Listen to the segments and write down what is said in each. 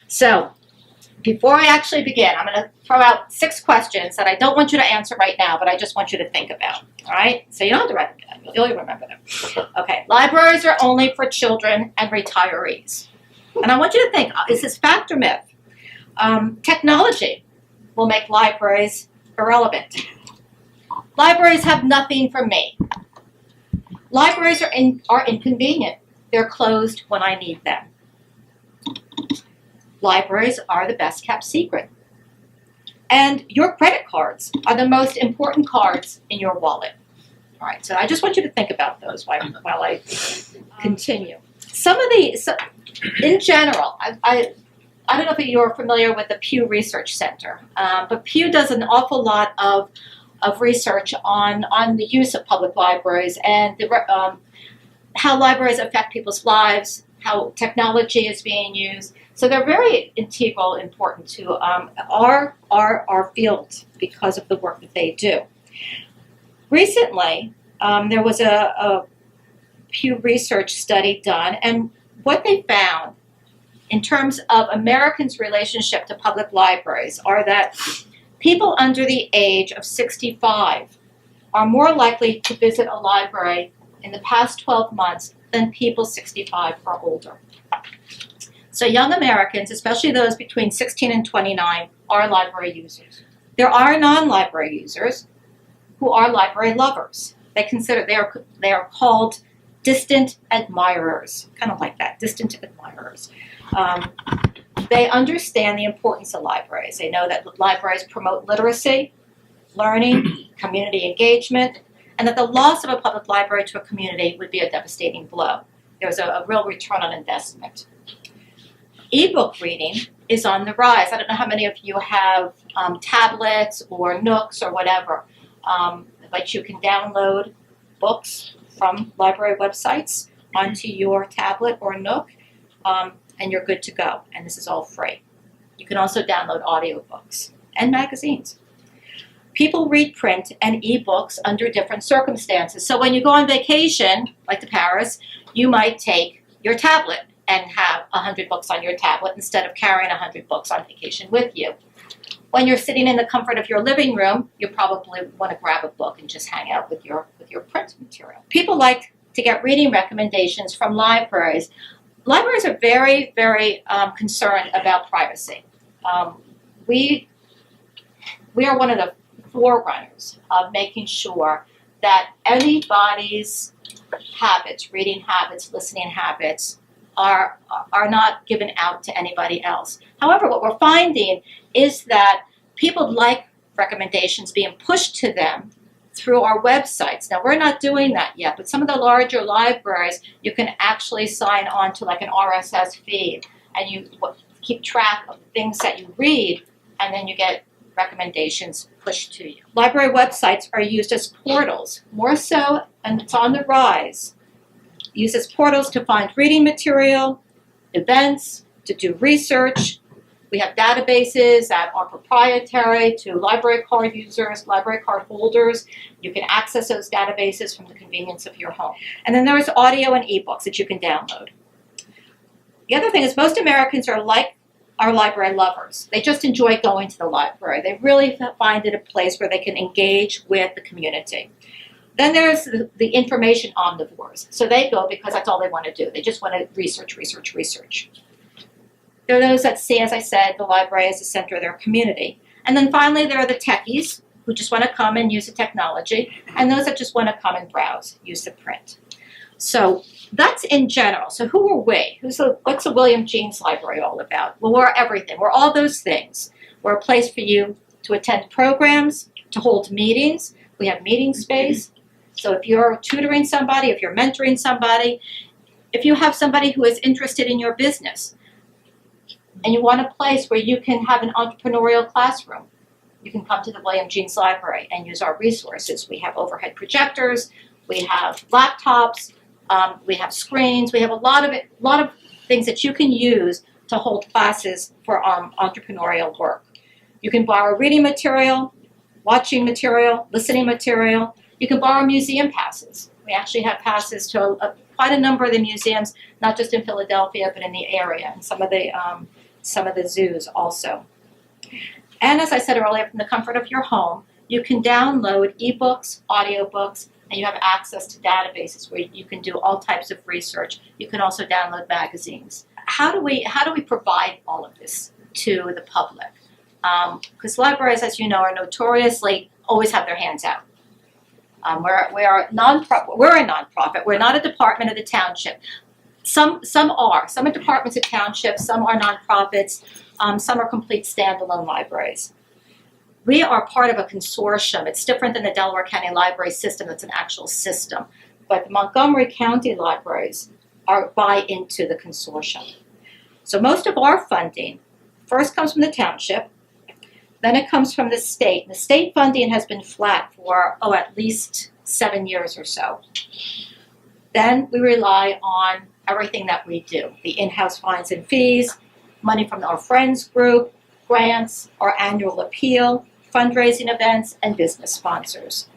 So, before I actually begin, I'm going to throw out 6 questions that I don't want you to answer right now, but I just want you to think about. All right? So you don't have to write them down. You'll remember them. Okay. Libraries are only for children and retirees. And I want you to think, is this fact or myth? Technology will make libraries irrelevant. Libraries have nothing for me. Libraries are inconvenient. They're closed when I need them. Libraries are the best kept secret. And your credit cards are the most important cards in your wallet. All right, so I just want you to think about those while I continue. In general, I don't know if you're familiar with the Pew Research Center, but Pew does an awful lot of research on the use of public libraries and how libraries affect people's lives, how technology is being used. So they're very integral, important to our field because of the work that they do. Recently, there was a Pew Research study done, and what they found in terms of Americans' relationship to public libraries are that people under the age of 65 are more likely to visit a library in the past 12 months than people 65 or older. So young Americans, especially those between 16 and 29, are library users. There are non-library users who are library lovers. They are called distant admirers, kind of like that, distant admirers. They understand the importance of libraries. They know that libraries promote literacy, learning, community engagement, and that the loss of a public library to a community would be a devastating blow. There's a real return on investment. E-book reading is on the rise. I don't know how many of you have tablets or Nooks or whatever, but you can download books from library websites onto your tablet or Nook, and you're good to go. And this is all free. You can also download audiobooks and magazines. People read print and e-books under different circumstances. So when you go on vacation, like to Paris, you might take your tablet and have 100 books on your tablet instead of carrying 100 books on vacation with you. When you're sitting in the comfort of your living room, you probably want to grab a book and just hang out with your print material. People like to get reading recommendations from libraries. Libraries are very, very concerned about privacy. We are one of the forerunners of making sure that anybody's habits, reading habits, listening habits, are not given out to anybody else. However, what we're finding is that people like recommendations being pushed to them through our websites. Now, we're not doing that yet, but some of the larger libraries, you can actually sign on to like an RSS feed, and you keep track of the things that you read, and then you get recommendations pushed to you. Library websites are used as portals, more so, and it's on the rise. Used as portals to find reading material, events, to do research. We have databases that are proprietary to library card users, library card holders. You can access those databases from the convenience of your home. And then there's audio and ebooks that you can download. The other thing is most Americans are like our library lovers. They just enjoy going to the library. They really find it a place where they can engage with the community. Then there's the information omnivores. So they go because that's all they want to do. They just want to research. There are those that see, as I said, the library as the center of their community. And then finally, there are the techies who just want to come and use the technology, and those that just want to come and browse, use the print. So that's in general. So who are we? What's the William Jeanes Library all about? Well, we're everything. We're all those things. We're a place for you to attend programs, to hold meetings. We have meeting space. So if you're tutoring somebody, if you're mentoring somebody, if you have somebody who is interested in your business, and you want a place where you can have an entrepreneurial classroom, you can come to the William Jeanes Library and use our resources. We have overhead projectors, we have laptops, we have screens, we have a lot of things that you can use to hold classes for entrepreneurial work. You can borrow reading material, watching material, listening material. You can borrow museum passes. We actually have passes to quite a number of the museums, not just in Philadelphia, but in the area, and some of the some of the zoos also. And as I said earlier, from the comfort of your home, you can download ebooks, audiobooks, and you have access to databases where you can do all types of research. You can also download magazines. How do we provide all of this to the public? Because libraries, as you know, are notoriously always have their hands out. We're a nonprofit. We're not a department of the township. Some are. Some are departments of townships. Some are nonprofits. Some are complete standalone libraries. We are part of a consortium. It's different than the Delaware County Library System. It's an actual system. But the Montgomery County libraries buy into the consortium. So most of our funding first comes from the township, then it comes from the state. The state funding has been flat for, at least 7 years or so. Then we rely on everything that we do, the in-house fines and fees, money from our friends group, grants, our annual appeal, fundraising events, and business sponsors.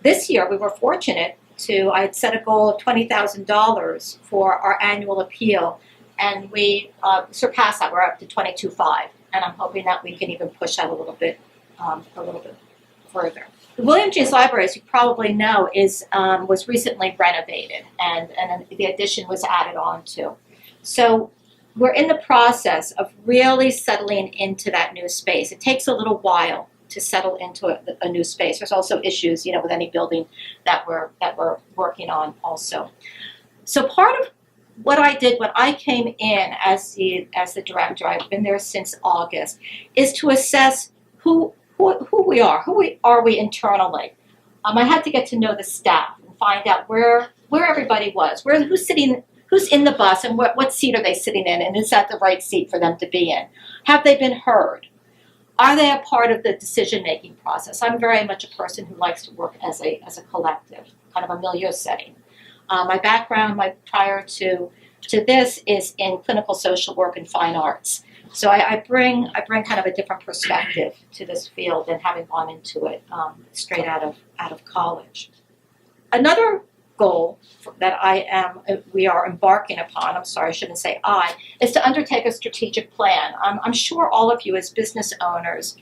This year we were fortunate I had set a goal of $20,000 for our annual appeal, and we surpassed that. We're up to $22,500, and I'm hoping that we can even push that a little bit further. The William James Library, as you probably know, was recently renovated, and the addition was added on to. So we're in the process of really settling into that new space. It takes a little while to settle into a new space. There's also issues, with any building that we're working on also. So part of what I did when I came in as the director, I've been there since August, is to assess who we are we internally. I had to get to know the staff and find out where everybody was, who's in the bus, and what seat are they sitting in, and is that the right seat for them to be in? Have they been heard? Are they a part of the decision-making process? I'm very much a person who likes to work as a collective, kind of a milieu setting. My background, prior to this, is in clinical social work and fine arts. So I bring kind of a different perspective to this field than having gone into it straight out of college. Another goal that we are embarking upon, I'm sorry, I shouldn't say is to undertake a strategic plan. I'm sure all of you as business owners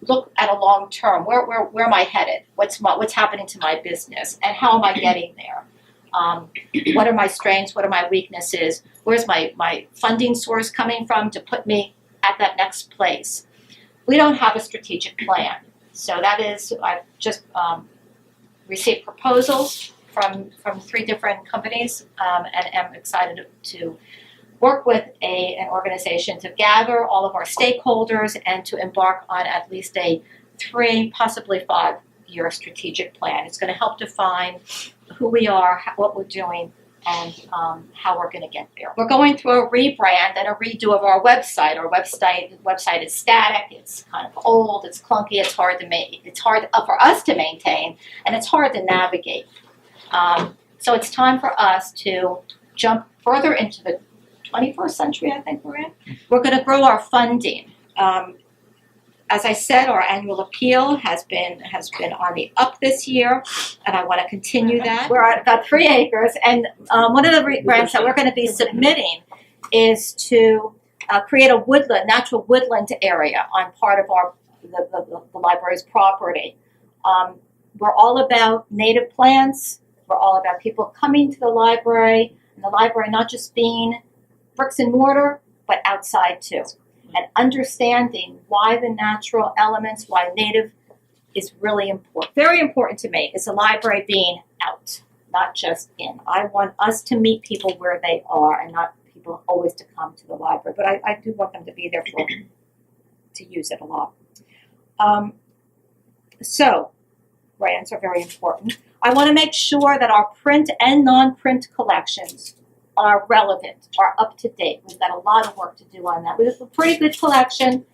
look at a long term. Where am I headed? What's happening to my business? And how am I getting there? What are my strengths? What are my weaknesses? Where's my funding source coming from to put me at that next place? We don't have a strategic plan. So I've just received proposals from 3 different companies, and am excited to work with an organization to gather all of our stakeholders and to embark on at least a 3, possibly 5-year strategic plan. It's going to help define who we are, what we're doing, and how we're going to get there. We're going through a rebrand and a redo of our website. Our website is static. It's kind of old. It's clunky. It's hard for us to maintain, and it's hard to navigate. So it's time for us to jump further into the 21st century, I think we're in. We're going to grow our funding. As I said, our annual appeal has been on the up this year, and I want to continue that. We're at about 3 acres, and one of the grants that we're going to be submitting is to create a natural woodland area on part of the library's property. We're all about native plants. We're all about people coming to the library, and the library not just being bricks and mortar, but outside too. And understanding why the natural elements, why native is really important. Very important to me is the library being out, not just in. I want us to meet people where they are and not people always to come to the library. But I do want them to be there to use it a lot. So grants are very important. I want to make sure that our print and non-print collections are relevant, are up to date. We've got a lot of work to do on that. We have a pretty good collection.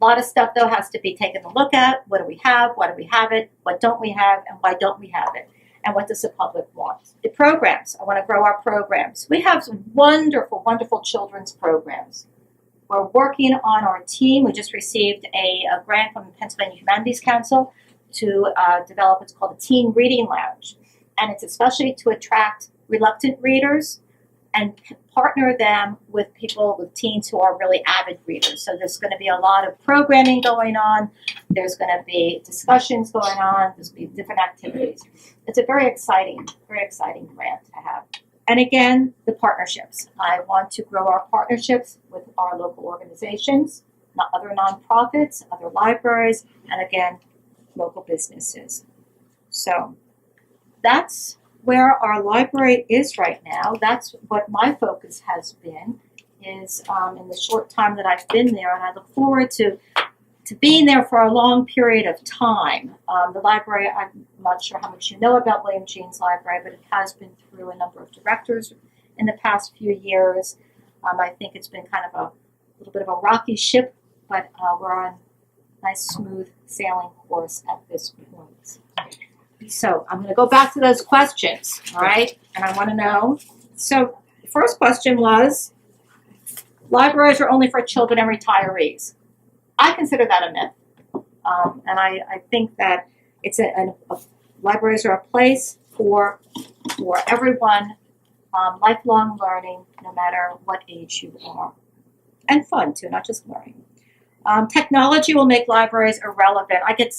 A lot of stuff, though, has to be taken a look at. What do we have? Why do we have it? What don't we have? And why don't we have it? And what does the public want? The programs. I want to grow our programs. We have some wonderful, wonderful children's programs. We're working on our team. We just received a grant from the Pennsylvania Humanities Council to develop what's called a teen reading lounge. And it's especially to attract reluctant readers and partner them with people, with teens who are really avid readers. So there's going to be a lot of programming going on. There's going to be discussions going on. There's going to be different activities. It's a very exciting grant to have. And again, the partnerships. I want to grow our partnerships with our local organizations, other nonprofits, other libraries, and again, local businesses. So that's where our library is right now. That's what my focus has been, is in the short time that I've been there, and I look forward to being there for a long period of time. The library, I'm not sure how much you know about William James Library, but it has been through a number of directors in the past few years. I think it's been kind of a little bit of a rocky ship, but we're on a nice, smooth sailing course at this point. So I'm going to go back to those questions, all right? And I want to know. So the first question was, libraries are only for children and retirees. I consider that a myth. And I think that it's libraries are a place for everyone, lifelong learning, no matter what age you are. And fun, too, not just learning. Technology will make libraries irrelevant. I get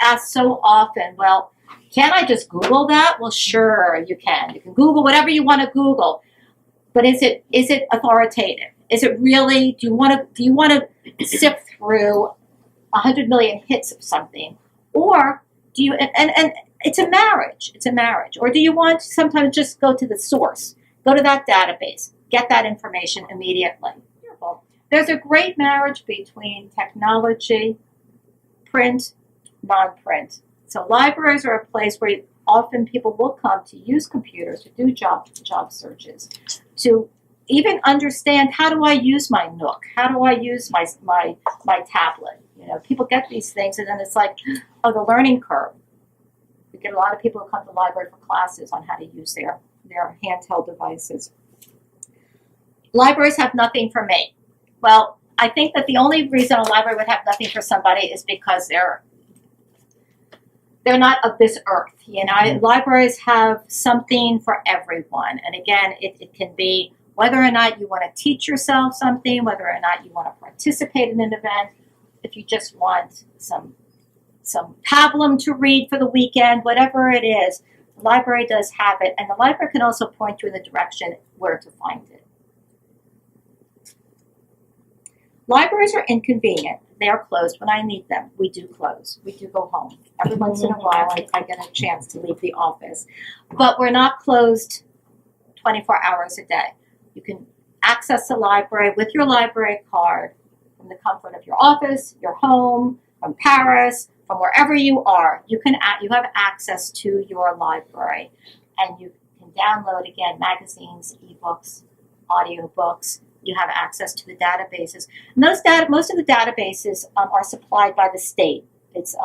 asked so often, well, can't I just Google that? Well, sure, you can. You can Google whatever you want to Google. But is it authoritative? Is it really, do you want to sift through 100 million hits of something? Or do you, and it's a marriage. Or do you want to sometimes just go to the source, go to that database, get that information immediately? There's a great marriage between technology, print, non-print. So libraries are a place where often people will come to use computers, to do job searches, to even understand, how do I use my Nook? How do I use my tablet? You know, people get these things, and then it's like, oh, the learning curve. We get a lot of people who come to the library for classes on how to use their handheld devices. Libraries have nothing for me. Well, I think that the only reason a library would have nothing for somebody is because they're not of this earth. You know, libraries have something for everyone. And again, it can be whether or not you want to teach yourself something, whether or not you want to participate in an event, if you just want some pablum to read for the weekend, whatever it is, the library does have it. And the library can also point you in the direction where to find it. Libraries are inconvenient. They are closed when I need them. We do close. We do go home. Every once in a while, I get a chance to leave the office. But we're not closed 24 hours a day. You can access the library with your library card from the comfort of your office, your home, from Paris, from wherever you are. You have access to your library. And you can download, again, magazines, ebooks, audiobooks. You have access to the databases. And most of the databases are supplied by the state. It's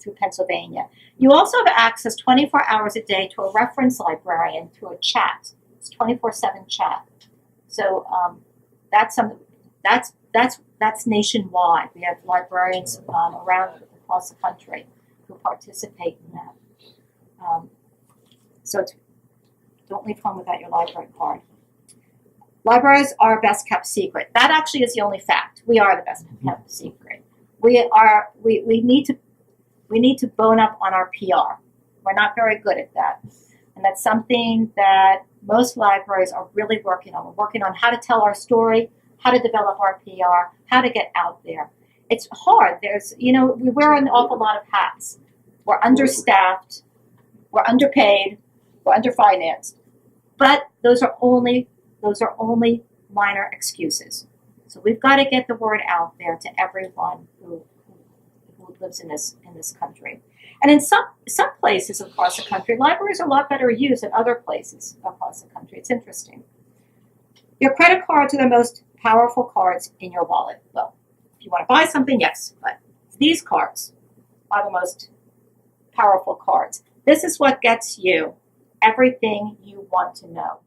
through Pennsylvania. You also have access 24 hours a day to a reference librarian through a chat. It's 24/7 chat. So that's nationwide. We have librarians across the country who participate in that. So don't leave home without your library card. Libraries are a best kept secret. That actually is the only fact. We are the best kept secret. We need to bone up on our PR. We're not very good at that. And that's something that most libraries are really working on. We're working on how to tell our story, how to develop our PR, how to get out there. It's hard. We wear an awful lot of hats. We're understaffed, we're underpaid, we're underfinanced. But those are only minor excuses. So we've got to get the word out there to everyone who lives in this country. And in some places across the country, libraries are a lot better used than other places across the country. It's interesting. Your credit cards are the most powerful cards in your wallet. Well, if you want to buy something, yes, but these cards are the most powerful cards. This is what gets you everything you want to know.